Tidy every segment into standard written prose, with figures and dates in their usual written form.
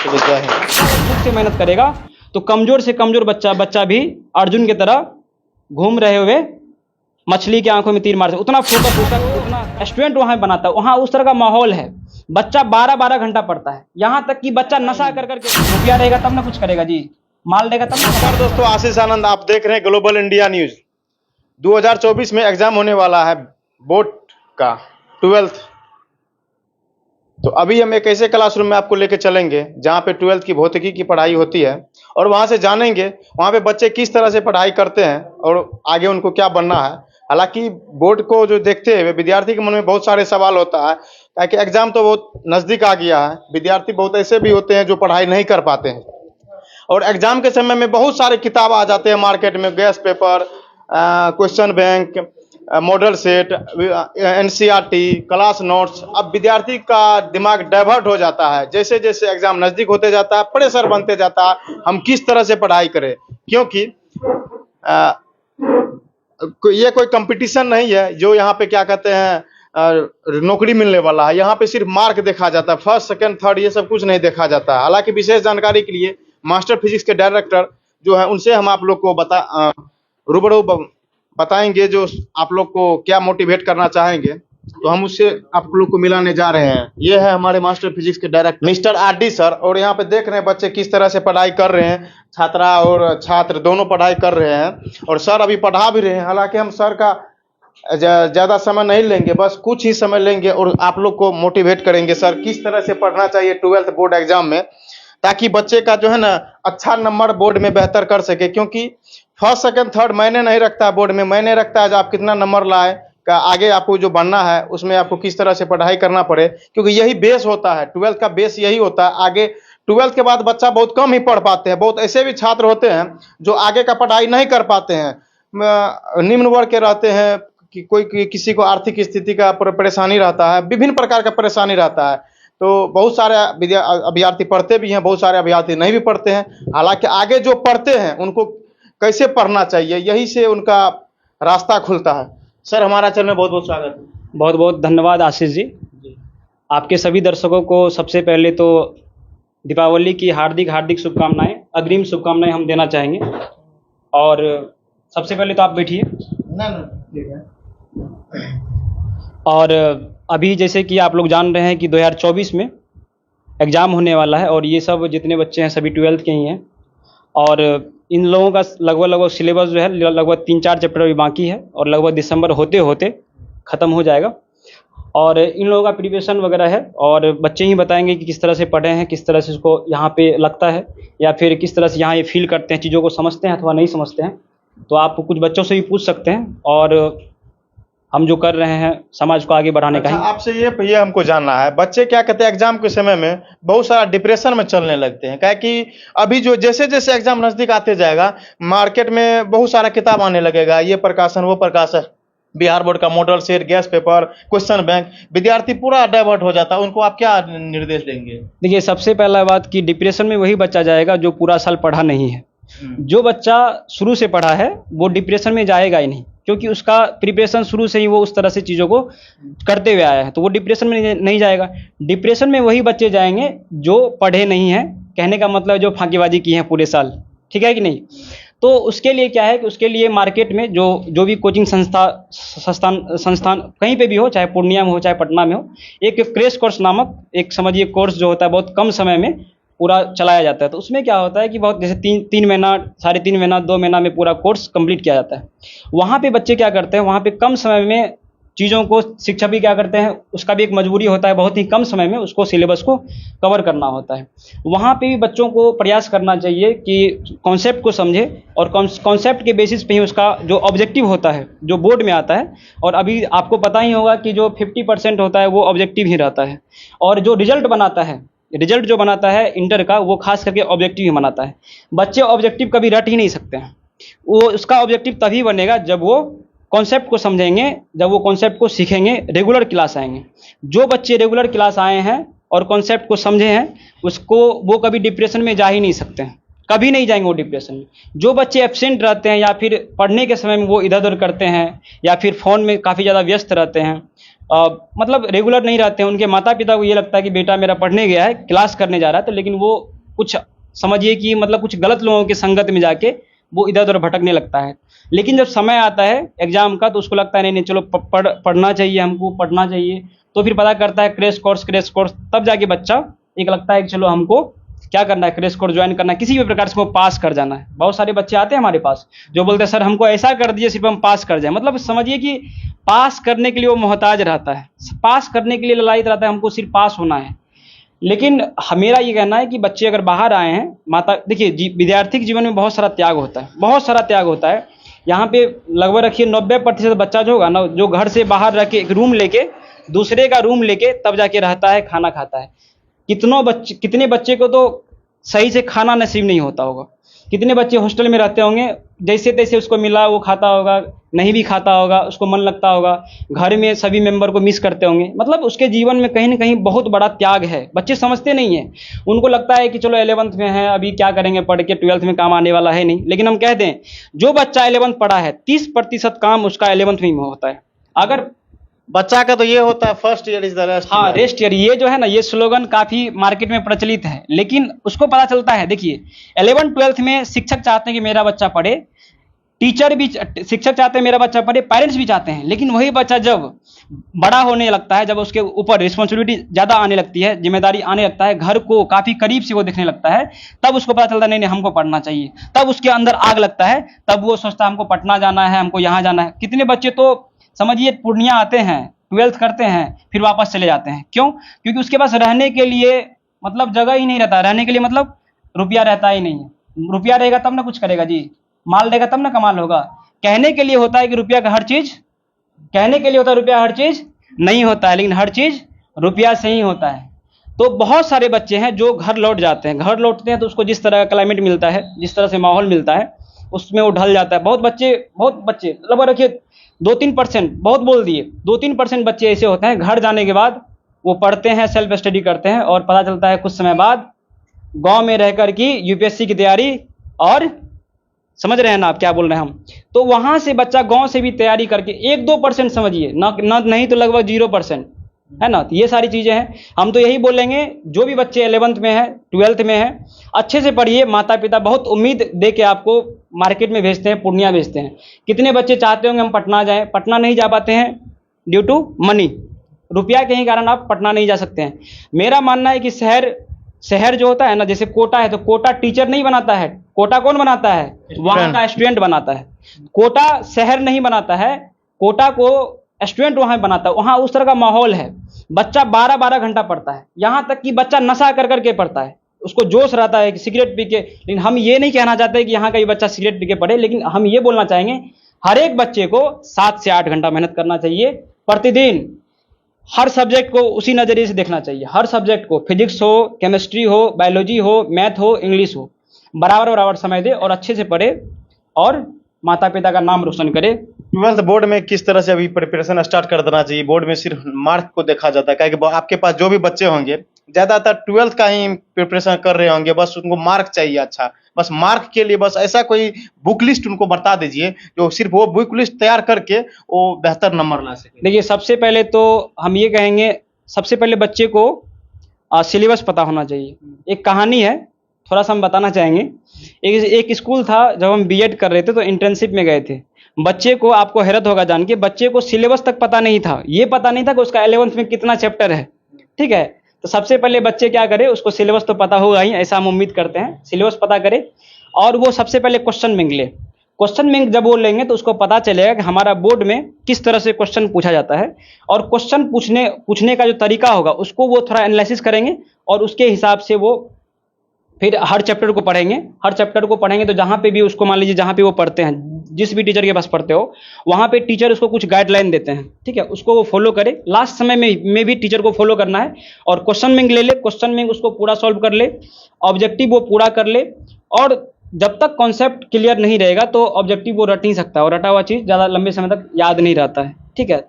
चलिए जय हिंद। खुद से मेहनत करेगा तो कमजोर से कमजोर बच्चा भी अर्जुन की तरह घूम रहे हुए मछली की आंखों में तीर मार सकता, उतना फोकस, उतना स्टूडेंट वहाँ बनाता है, वहाँ उस तरह का माहौल है। बच्चा 12-12 घंटा पढ़ता है, यहाँ तक कि बच्चा नशा कर करके, रुपया रहेगा तब ना कुछ करेगा जी, माल देगा तब ना। नमस्कार दोस्तों, आशीष आनंद, आप देख रहे हैं ग्लोबल इंडिया न्यूज। 2024 में एग्जाम होने वाला है बोर्ड का 12th। तो अभी हम एक ऐसे क्लासरूम में आपको लेके चलेंगे जहाँ पे 12th की भौतिकी की पढ़ाई होती है और वहाँ से जानेंगे वहाँ पे बच्चे किस तरह से पढ़ाई करते हैं और आगे उनको क्या बनना है। हालांकि बोर्ड को जो देखते हुए विद्यार्थी के मन में बहुत सारे सवाल होता है, ताकि एग्जाम तो बहुत नज़दीक आ गया है। विद्यार्थी बहुत ऐसे भी होते हैं जो पढ़ाई नहीं कर पाते हैं और एग्जाम के समय में बहुत सारे किताब आ जाते हैं मार्केट में, gas paper, question bank, model set, NCERT, class notes. अब विद्यार्थी का दिमाग डाइवर्ट हो जाता है, जैसे जैसे एग्जाम नज़दीक होते जाता है प्रेशर बनते जाता है हम किस तरह से पढ़ाई करें, क्योंकि ये कोई कंपटीशन नहीं है जो यहाँ पे क्या कहते हैं नौकरी मिलने वाला है। यहाँ पे सिर्फ मार्क देखा जाता है, फर्स्ट सेकंड थर्ड ये सब कुछ नहीं देखा जाता है। हालांकि विशेष जानकारी के लिए मास्टर फिजिक्स के डायरेक्टर जो है उनसे हम आप लोग को रूबरू बताएंगे, जो आप लोग को क्या मोटिवेट करना चाहेंगे, तो हम उससे आप लोग को मिलाने जा रहे हैं। ये है हमारे मास्टर फिजिक्स के डायरेक्टर मिस्टर आरडी सर, और यहाँ पे देख रहे हैं बच्चे किस तरह से पढ़ाई कर रहे हैं। छात्रा और छात्र दोनों पढ़ाई कर रहे हैं और सर अभी पढ़ा भी रहे हैं। हालांकि हम सर का ज़्यादा समय नहीं लेंगे, बस कुछ ही समय लेंगे और आप लोग को मोटिवेट करेंगे सर किस तरह से पढ़ना चाहिए 12th बोर्ड एग्जाम में, ताकि बच्चे का जो है ना अच्छा नंबर बोर्ड में बेहतर कर सके। क्योंकि फर्स्ट सेकंड थर्ड मायने नहीं रखता है बोर्ड में, मायने रखता है जो आप कितना नंबर लाए, का आगे आपको जो बनना है उसमें आपको किस तरह से पढ़ाई करना पड़े, क्योंकि यही बेस होता है। 12th का बेस यही होता है। आगे 12th के बाद बच्चा बहुत कम ही पढ़ पाते हैं। बहुत ऐसे भी छात्र होते हैं जो आगे का पढ़ाई नहीं कर पाते हैं, निम्न वर्ग के रहते हैं, कि कोई किसी को आर्थिक स्थिति का परेशानी रहता है, विभिन्न प्रकार का परेशानी रहता है। तो बहुत सारे अभ्यर्थी पढ़ते भी हैं, बहुत सारे अभ्यर्थी नहीं भी पढ़ते हैं। हालांकि आगे जो पढ़ते हैं उनको कैसे पढ़ना चाहिए, यही से उनका रास्ता खुलता है। सर हमारा चैनल में बहुत बहुत स्वागत है। बहुत बहुत धन्यवाद आशीष जी। आपके सभी दर्शकों को सबसे पहले तो दीपावली की हार्दिक हार्दिक शुभकामनाएं, अग्रिम शुभकामनाएं हम देना चाहेंगे। और सबसे पहले तो आप बैठिए। ठीक है। और अभी जैसे कि आप लोग जान रहे हैं कि 2024 में एग्ज़ाम होने वाला है और ये सब जितने बच्चे हैं सभी 12th के ही हैं। और इन लोगों का लगभग सिलेबस जो है लगभग 3-4 चैप्टर अभी बाकी है और लगभग दिसंबर होते होते ख़त्म हो जाएगा। और इन लोगों का प्रिपरेशन वगैरह है और बच्चे ही बताएंगे कि किस तरह से पढ़े हैं, किस तरह से उसको यहाँ पे लगता है, या फिर किस तरह से यहाँ ये फील करते हैं, चीज़ों को समझते हैं अथवा नहीं समझते हैं। तो आप कुछ बच्चों से भी पूछ सकते हैं और हम जो कर रहे हैं समाज को आगे बढ़ाने का। आपसे ये हमको जानना है, बच्चे क्या कहते हैं एग्जाम के समय में बहुत सारा डिप्रेशन में चलने लगते हैं, क्या कि अभी जो जैसे जैसे एग्जाम नजदीक आते जाएगा मार्केट में बहुत सारा किताब आने लगेगा, ये प्रकाशन वो प्रकाशन, बिहार बोर्ड का model set, gas paper, question bank, विद्यार्थी पूरा डाइवर्ट हो जाता है। उनको आप क्या निर्देश देंगे? देखिए, सबसे पहला बात कि डिप्रेशन में वही बच्चा जाएगा जो पूरा साल पढ़ा नहीं है। जो बच्चा शुरू से पढ़ा है वो डिप्रेशन में जाएगा ही नहीं, क्योंकि उसका प्रिपरेशन शुरू से ही वो उस तरह से चीज़ों को करते हुए आया है, तो वो डिप्रेशन में नहीं जाएगा। डिप्रेशन में वही बच्चे जाएंगे जो पढ़े नहीं हैं, कहने का मतलब जो फांकीबाजी की है पूरे साल, ठीक है कि नहीं। तो उसके लिए क्या है कि उसके लिए मार्केट में जो भी कोचिंग संस्थान कहीं पे भी हो, चाहे पूर्णिया में हो चाहे पटना में हो, एक क्रैश कोर्स नामक एक समझिए कोर्स जो होता है बहुत कम समय में पूरा चलाया जाता है। तो उसमें क्या होता है कि बहुत जैसे 3 महीना, 3.5 महीना, 2 महीना में पूरा कोर्स कंप्लीट किया जाता है। वहाँ पे बच्चे क्या करते हैं, वहाँ पे कम समय में चीज़ों को, शिक्षक भी क्या करते हैं, उसका भी एक मजबूरी होता है, बहुत ही कम समय में उसको सिलेबस को कवर करना होता है। वहाँ पे भी बच्चों को प्रयास करना चाहिए कि कॉन्सेप्ट को समझे और कॉन्सेप्ट के बेसिस पे ही उसका जो ऑब्जेक्टिव होता है जो बोर्ड में आता है, और अभी आपको पता ही होगा कि जो 50% होता है वो ऑब्जेक्टिव ही रहता है, और जो रिजल्ट जो बनाता है इंटर का, वो खास करके ऑब्जेक्टिव ही बनाता है। बच्चे ऑब्जेक्टिव कभी रट ही नहीं सकते हैं। वो उसका ऑब्जेक्टिव तभी बनेगा जब वो कॉन्सेप्ट को समझेंगे, जब वो कॉन्सेप्ट को सीखेंगे, रेगुलर क्लास आएंगे। जो बच्चे रेगुलर क्लास आए हैं और कॉन्सेप्ट को समझे हैं, उसको वो कभी डिप्रेशन में जा ही नहीं सकते हैं, कभी नहीं जाएंगे वो डिप्रेशन में। जो बच्चे एब्सेंट रहते हैं या फिर पढ़ने के समय में वो इधर उधर करते हैं या फिर फ़ोन में काफ़ी ज़्यादा व्यस्त रहते हैं, मतलब रेगुलर नहीं रहते हैं, उनके माता पिता को ये लगता है कि बेटा मेरा पढ़ने गया है, क्लास करने जा रहा है, तो लेकिन वो कुछ समझिए कि मतलब कुछ गलत लोगों के संगत में जाके वो इधर उधर भटकने लगता है। लेकिन जब समय आता है एग्जाम का तो उसको लगता है नहीं नहीं चलो पढ़ना चाहिए, हमको पढ़ना चाहिए। तो फिर पता करता है क्रैश कोर्स, तब जाके बच्चा एक लगता है कि चलो हमको क्या करना है, क्रैश कोर्स ज्वाइन करना है, किसी भी प्रकार से वो पास कर जाना है। बहुत सारे बच्चे आते हैं हमारे पास जो बोलते हैं सर हमको ऐसा कर दीजिए सिर्फ हम पास कर जाए। मतलब समझिए कि पास करने के लिए वो मोहताज रहता है, पास करने के लिए ललायत रहता है, हमको सिर्फ पास होना है। लेकिन मेरा ये कहना है कि बच्चे अगर बाहर आए हैं, माता देखिए विद्यार्थी के जीवन में बहुत सारा त्याग होता है, बहुत सारा त्याग होता है। यहाँ पे लगभग रखिए 90% बच्चा जो होगा ना, जो घर से बाहर रह के एक रूम लेके दूसरे का रूम लेके तब जाके रहता है, खाना खाता है। कितने बच्चे को तो सही से खाना नसीब नहीं होता होगा, कितने बच्चे हॉस्टल में रहते होंगे, जैसे तैसे उसको मिला वो खाता होगा, नहीं भी खाता होगा, उसको मन लगता होगा, घर में सभी मेंबर को मिस करते होंगे। मतलब उसके जीवन में कहीं ना कहीं बहुत बड़ा त्याग है। बच्चे समझते नहीं हैं, उनको लगता है कि चलो 11th में है, अभी क्या करेंगे पढ़ के, 12th में काम आने वाला है नहीं। लेकिन हम कहते हैं जो बच्चा 11th पढ़ा है 30% काम उसका 11th में होता है। अगर बच्चा का तो ये होता है first year is the rest हाँ रेस्ट ईयर, ये जो है ना ये स्लोगन काफी मार्केट में प्रचलित है। लेकिन उसको पता चलता है, देखिए 11th-12th में शिक्षक चाहते हैं कि मेरा बच्चा पढ़े, टीचर भी शिक्षक चाहते हैं मेरा बच्चा पढ़े, पेरेंट्स भी चाहते हैं। लेकिन वही बच्चा जब बड़ा होने लगता है, जब उसके ऊपर रिस्पॉन्सिबिलिटी ज़्यादा आने लगती है, जिम्मेदारी आने लगता है, घर को काफ़ी करीब से वो देखने लगता है, तब उसको पता चलता है नहीं नहीं हमको पढ़ना चाहिए। तब उसके अंदर आग लगता है, तब वो सोचता है हमको पटना जाना है, हमको यहाँ जाना है। कितने बच्चे तो समझिए पूर्णिया आते हैं, 12th करते हैं, फिर वापस चले जाते हैं। क्यों? क्योंकि उसके पास रहने के लिए मतलब जगह ही नहीं रहता, रहने के लिए मतलब रुपया रहता ही नहीं है। रुपया रहेगा तब ना कुछ करेगा जी, माल रहेगा तब ना कमाल होगा। कहने के लिए होता है कि रुपया का हर चीज, कहने के लिए होता है रुपया हर चीज नहीं होता है, लेकिन हर चीज रुपया से ही होता है। तो बहुत सारे बच्चे हैं जो घर लौट जाते हैं, घर लौटते हैं तो उसको जिस तरह का क्लाइमेट मिलता है, जिस तरह से माहौल मिलता है, उसमें वो ढल जाता है। बहुत बच्चे लगभग रखिए 2-3%, बहुत बोल दिए, 2-3% बच्चे ऐसे होते हैं घर जाने के बाद वो पढ़ते हैं, सेल्फ स्टडी करते हैं, और पता चलता है कुछ समय बाद गांव में रहकर की यूपीएससी की तैयारी, और समझ रहे हैं ना आप क्या बोल रहे हैं हम। तो वहां से बच्चा गांव से भी तैयारी करके 1-2% समझिए ना, नहीं तो लगभग 0% है ना। तो ये सारी चीजें हैं। हम तो यही बोलेंगे जो भी बच्चे 11th में है, 12th में है, अच्छे से पढ़िए। माता पिता बहुत उम्मीद दे के आपको मार्केट में भेजते हैं, पूर्णिया भेजते हैं। कितने बच्चे चाहते होंगे हम पटना जाएं, पटना नहीं जा पाते हैं ड्यू टू मनी, रुपया के ही कारण आप पटना नहीं जा सकते हैं। मेरा मानना है कि शहर जो होता है ना, जैसे कोटा है, तो कोटा टीचर नहीं बनाता है, कोटा कौन बनाता है? वहां का स्टूडेंट बनाता है। कोटा शहर नहीं बनाता है, कोटा को स्टूडेंट वहां बनाता है। वहां उस तरह का माहौल है, बच्चा 12-12 घंटा पढ़ता है, यहां तक कि बच्चा नशा कर करके पढ़ता है, उसको जोश रहता है कि सिगरेट पी के। लेकिन हम ये नहीं कहना चाहते कि यहाँ का ये बच्चा सिगरेट पी के पढ़े, लेकिन हम ये बोलना चाहेंगे हर एक बच्चे को 7 से 8 घंटा मेहनत करना चाहिए प्रतिदिन। हर सब्जेक्ट को उसी नज़रिए से देखना चाहिए, हर सब्जेक्ट को, फिजिक्स हो, केमिस्ट्री हो, बायोलॉजी हो, मैथ हो, इंग्लिश हो, बराबर समय दे और अच्छे से पढ़े और माता पिता का नाम रोशन करे। 12th बोर्ड में किस तरह से अभी प्रिपरेशन स्टार्ट कर देना चाहिए? बोर्ड में सिर्फ मार्क को देखा जाता है, क्योंकि आपके पास जो भी बच्चे होंगे ज्यादातर 12th का ही प्रिपरेशन कर रहे होंगे, बस उनको मार्क चाहिए अच्छा, बस मार्क के लिए बस ऐसा कोई बुक लिस्ट उनको बता दीजिए जो सिर्फ वो बुक लिस्ट तैयार करके वो बेहतर नंबर ला सके। देखिए सबसे पहले तो हम ये कहेंगे, सबसे पहले बच्चे को सिलेबस पता होना चाहिए। एक कहानी है, थोड़ा सा हम बताना चाहेंगे। एक स्कूल था, जब हम बीएड कर रहे थे तो इंटर्नशिप में गए थे। बच्चे को, आपको हैरत होगा जान के, बच्चे को सिलेबस तक पता नहीं था। ये पता नहीं था कि उसका 11th में कितना चैप्टर है, ठीक है। तो सबसे पहले बच्चे क्या करे, उसको सिलेबस तो पता होगा ही, ऐसा हम उम्मीद करते हैं। सिलेबस पता करे और वो सबसे पहले क्वेश्चन बैंक ले। क्वेश्चन बैंक जब वो लेंगे तो उसको पता चलेगा कि हमारा बोर्ड में किस तरह से क्वेश्चन पूछा जाता है, और क्वेश्चन पूछने का जो तरीका होगा उसको वो थोड़ा एनालिसिस करेंगे, और उसके हिसाब से वो फिर हर चैप्टर को पढ़ेंगे। हर चैप्टर को पढ़ेंगे तो जहाँ पे भी उसको, मान लीजिए जहाँ पे वो पढ़ते हैं, जिस भी टीचर के पास पढ़ते हो, वहाँ पे टीचर उसको कुछ गाइडलाइन देते हैं, ठीक है, उसको वो फॉलो करे। लास्ट समय में भी टीचर को फॉलो करना है, और क्वेश्चन बैंक ले ले, क्वेश्चन बैंक उसको पूरा सॉल्व कर ले, ऑब्जेक्टिव वो पूरा कर ले। और जब तक कॉन्सेप्ट क्लियर नहीं रहेगा तो ऑब्जेक्टिव वो रट नहीं सकता, और रटा हुआ चीज़ ज़्यादा लंबे समय तक याद नहीं रहता है, ठीक है।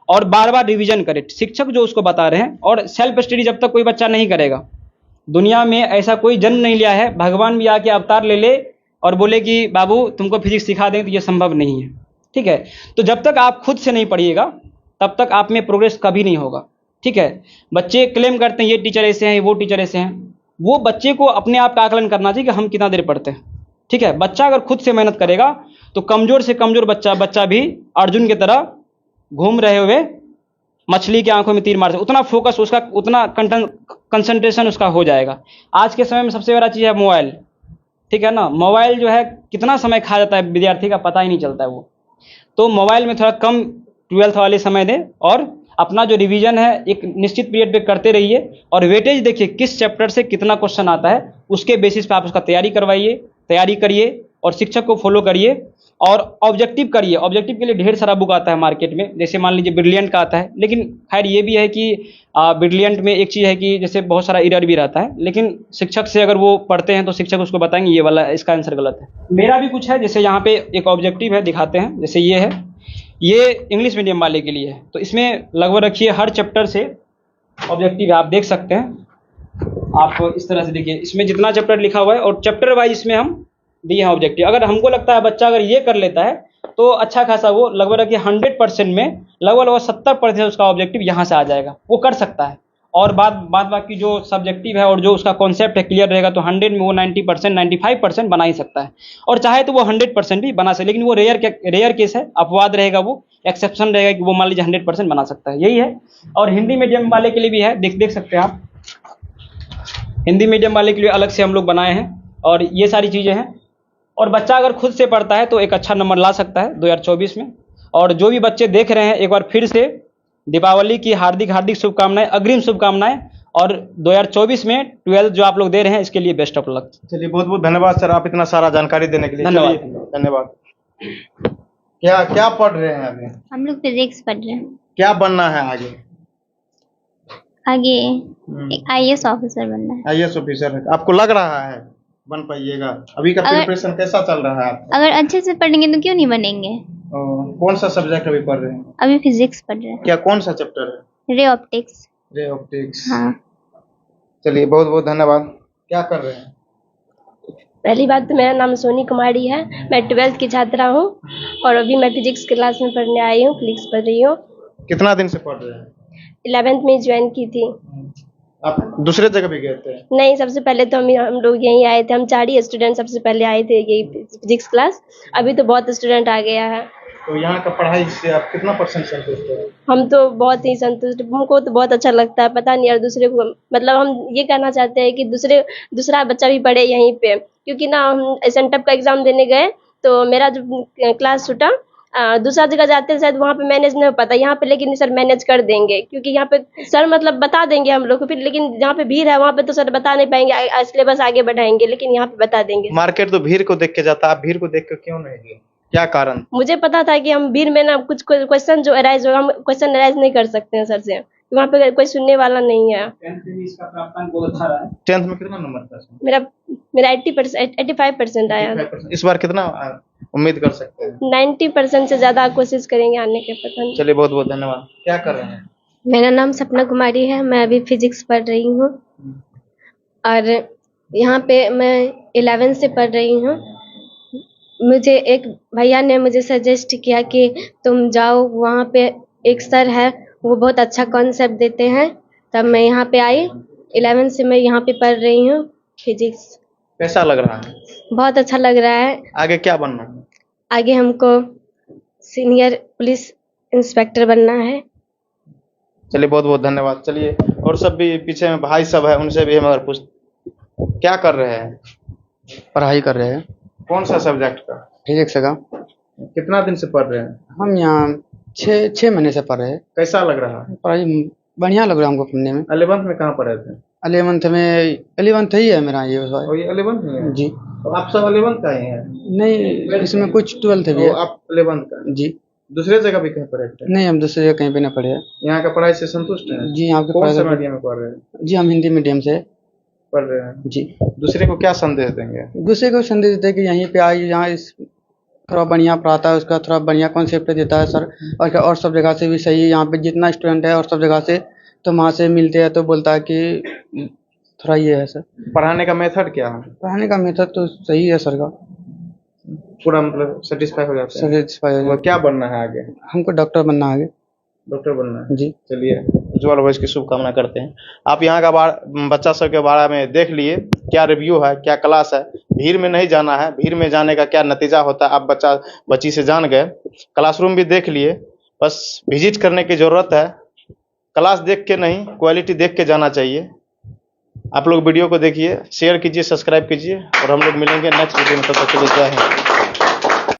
और बार बार रिविजन करे शिक्षक जो उसको बता रहे हैं। और सेल्फ स्टडी जब तक कोई बच्चा नहीं करेगा, दुनिया में ऐसा कोई जन्म नहीं लिया है, भगवान भी आके अवतार ले ले और बोले कि बाबू तुमको फिजिक्स सिखा दें, तो ये संभव नहीं है, ठीक है। तो जब तक आप खुद से नहीं पढ़िएगा तब तक आप में प्रोग्रेस कभी नहीं होगा, ठीक है। बच्चे क्लेम करते हैं ये टीचर ऐसे हैं, वो टीचर ऐसे हैं। वो बच्चे को अपने आप का आकलन करना चाहिए कि हम कितना देर पढ़ते हैं। ठीक है, बच्चा अगर खुद से मेहनत करेगा तो कमजोर से कमजोर बच्चा भी अर्जुन की तरह घूम रहे हुए मछली की आंखों में तीर मार, उतना फोकस उसका, उतना कंसंट्रेशन उसका हो जाएगा। आज के समय में सबसे बड़ा चीज़ है मोबाइल। ठीक है ना, मोबाइल जो है कितना समय खा जाता है विद्यार्थी का पता ही नहीं चलता है वो। तो मोबाइल में थोड़ा कम 12th वाले समय दें और अपना जो रिवीजन है एक निश्चित पीरियड पे करते रहिए और वेटेज देखिए किस चैप्टर से कितना क्वेश्चन आता है, उसके बेसिस पे आप उसका तैयारी करिए और शिक्षक को फॉलो करिए और ऑब्जेक्टिव करिए। ऑब्जेक्टिव के लिए ढेर सारा बुक आता है मार्केट में, जैसे मान लीजिए ब्रिलियंट का आता है, लेकिन खैर ये भी है कि ब्रिलियंट में एक चीज़ है कि जैसे बहुत सारा एरर भी रहता है, लेकिन शिक्षक से अगर वो पढ़ते हैं तो शिक्षक उसको बताएंगे ये वाला इसका आंसर गलत है। मेरा भी कुछ है, जैसे यहाँ पे एक ऑब्जेक्टिव है, दिखाते हैं। जैसे ये है, ये इंग्लिश मीडियम वाले के लिए है, तो इसमें लगभग रखिए हर चैप्टर से ऑब्जेक्टिव है, आप देख सकते हैं। आप इस तरह से देखिए, इसमें जितना चैप्टर लिखा हुआ है और चैप्टर वाइज इसमें हम दिए हैं ऑब्जेक्टिव। अगर हमको लगता है बच्चा अगर ये कर लेता है तो अच्छा खासा वो लगभग रखिए 100% में लगभग 70% उसका ऑब्जेक्टिव यहाँ से आ जाएगा, वो कर सकता है। और बाकी जो सब्जेक्टिव है और जो उसका कॉन्सेप्ट है क्लियर रहेगा तो 100 में वो 90% 95% बना ही सकता है, और चाहे तो वो 100% भी बना सके। लेकिन वो रेयर केस है, अपवाद रहेगा, वो एक्सेप्शन रहेगा कि वो मान लीजिए 100% बना सकता है, यही है। और हिंदी मीडियम वाले के लिए भी है, देख सकते हैं आप, हिंदी मीडियम वाले के लिए अलग से हम लोग बनाए हैं और ये सारी चीज़ें हैं। और बच्चा अगर खुद से पढ़ता है तो एक अच्छा नंबर ला सकता है 2024 में। और जो भी बच्चे देख रहे हैं एक बार फिर से दीपावली की हार्दिक शुभकामनाएं, अग्रिम शुभकामनाएं, और 2024 में 12th जो आप लोग दे रहे हैं इसके लिए बेस्ट ऑफ लक। चलिए बहुत बहुत धन्यवाद सर, आप इतना सारा जानकारी देने के लिए। धन्यवाद। क्या पढ़ रहे हैं अभी? हम लोग फिजिक्स पढ़ रहे हैं। क्या बनना है आगे? आईएएस ऑफिसर बनना है। आईएएस ऑफिसर आपको लग रहा है बन पाइएगा? अभी का प्रिपरेशन कैसा चल रहा है आपका? अगर अच्छे से पढ़ेंगे तो क्यों नहीं बनेंगे। कौन सा सब्जेक्ट अभी पढ़ रहे हैं? अभी फिजिक्स पढ़ रहे हैं। क्या कौन सा चैप्टर है? Ray optics. हाँ। चलिए बहुत बहुत धन्यवाद। क्या कर रहे हैं? पहली बात तो मेरा नाम सोनी कुमारी है, मैं 12th की छात्रा हूँ और अभी मैं फिजिक्स क्लास में पढ़ने आई हूँ, फिजिक्स पढ़ रही हूँ। कितना दिन से पढ़ रहे हैं? 11th में ज्वाइन की थी। आप दूसरे जगह भी गए थे? नहीं, सबसे पहले तो हम लोग यहीं आए थे, हम 4 ही स्टूडेंट सबसे पहले आए थे यही फिजिक्स क्लास। अभी तो बहुत स्टूडेंट आ गया है। तो यहाँ का पढ़ाई से आप कितना % संतुष्ट हैं? हम तो बहुत ही संतुष्ट, हमको तो बहुत अच्छा लगता है। पता नहीं यार दूसरे को, मतलब हम ये कहना चाहते हैं कि दूसरा बच्चा भी पढ़े यहीं पे, क्योंकि ना हम सेंटअप का एग्जाम देने गए तो मेरा जो क्लास छूटा, दूसरा जगह जाते हैं शायद वहाँ पे मैनेज नहीं हो पाता, यहाँ पे लेकिन सर मैनेज कर देंगे, क्योंकि यहाँ पे सर मतलब बता देंगे हम लोग को फिर, लेकिन जहाँ पे भीड़ है वहाँ पे तो सर बता नहीं पाएंगे, सिलेबस आगे बढ़ाएंगे, लेकिन यहाँ पे बता देंगे। मार्केट तो भीड़ को देख के जाता है, आप भीड़ को देख के क्यों नहीं गए? क्या कारण? मुझे पता था कि हम भीड़ में ना कुछ क्वेश्चन जो अराइज होगा, हम क्वेश्चन अराइज नहीं कर सकते हैं सर से, वहाँ पे कोई सुनने वाला नहीं है। 10th में इसका प्राप्तांक बहुत अच्छा रहा है। 10th में कितना नंबर था? मेरा 85% आया। इस बार कितना उम्मीद कर सकते हैं? 90% से ज्यादा कोशिश करेंगे आने के। पता नहीं। चलिए बहुत बहुत धन्यवाद। क्या कर रहे हैं? मेरा नाम सपना कुमारी है, मैं अभी फिजिक्स पढ़ रही हूँ और यहाँ पे मैं 11th से पढ़ रही हूँ। मुझे एक भैया ने मुझे सजेस्ट किया कि तुम जाओ, वहाँ पे एक सर है वो बहुत अच्छा कॉन्सेप्ट देते हैं, तब मैं यहाँ पे आई। 11th से मैं यहाँ पे पढ़ रही हूँ फिजिक्स। कैसा लग रहा है? बहुत अच्छा लग रहा है। आगे क्या बनना है? आगे हमको सीनियर पुलिस इंस्पेक्टर बनना है। चलिए बहुत बहुत धन्यवाद। चलिए और सब भी पीछे में भाई सब है, उनसे भी हम अगर पूछ, क्या कर रहे हैं? पढ़ाई कर रहे हैं। कौन सा सब्जेक्ट का? फिजिक्स का। कितना दिन से पढ़ रहे हैं? हम यहाँ 6 महीने से पढ़ रहे हैं। कैसा लग रहा है? पढ़ाई बढ़िया लग रहा है हमको पढ़ने में। 11th में कहाँ पढ़े थे? 11th ही है मेरा ये बार। और ये 11th में है? जी। तो आप सब 11th का ही हैं? नहीं, इसमें कुछ 12th भी है। तो आप 11th का? जी। दूसरे जगह भी कहीं पढ़े थे? नहीं, हम दूसरी जगह कहीं पे नहीं पढ़े हैं। यहाँ का पढ़ाई से संतुष्ट हैं? जी, यहाँ पे कौन सा पढ़ाई मीडियम में पढ़ रहे हैं? जी, हम हिंदी मीडियम से पढ़ रहे हैं। जी। दूसरे को क्या संदेश देंगे? दूसरे को संदेश देते कि यहीं पे आइए, यहाँ इस थोड़ा बढ़िया पढ़ाता है, उसका थोड़ा बढ़िया कॉन्सेप्ट देता है सर, और सब जगह से भी सही है। यहाँ पे जितना स्टूडेंट है और सब जगह से, तो वहाँ से मिलते हैं तो बोलता है कि थोड़ा ये है सर। पढ़ाने का मेथड क्या है? पढ़ाने का मेथड तो सही है सर का, पूरा मतलब सेटिस्फाई हो जाता है? सेटिस्फाई हो वो क्या बनना है आगे? हमको डॉक्टर बनना है आगे। डॉक्टर बनना है? जी। चलिए उज्जवल भविष्य की शुभकामना करते हैं। आप यहाँ का बच्चा सब के बारे में देख लिए, क्या रिव्यू है, क्या क्लास है। भीड़ में नहीं जाना है, भीड़ में जाने का क्या नतीजा होता है आप बच्ची से जान गए। क्लासरूम भी देख लिए, बस विजिट करने की ज़रूरत है। क्लास देख के नहीं, क्वालिटी देख के जाना चाहिए। आप लोग वीडियो को देखिए, शेयर कीजिए, सब्सक्राइब कीजिए और हम लोग मिलेंगे नेक्स्ट वीडियो में। तब तक के लिए जय हिंद।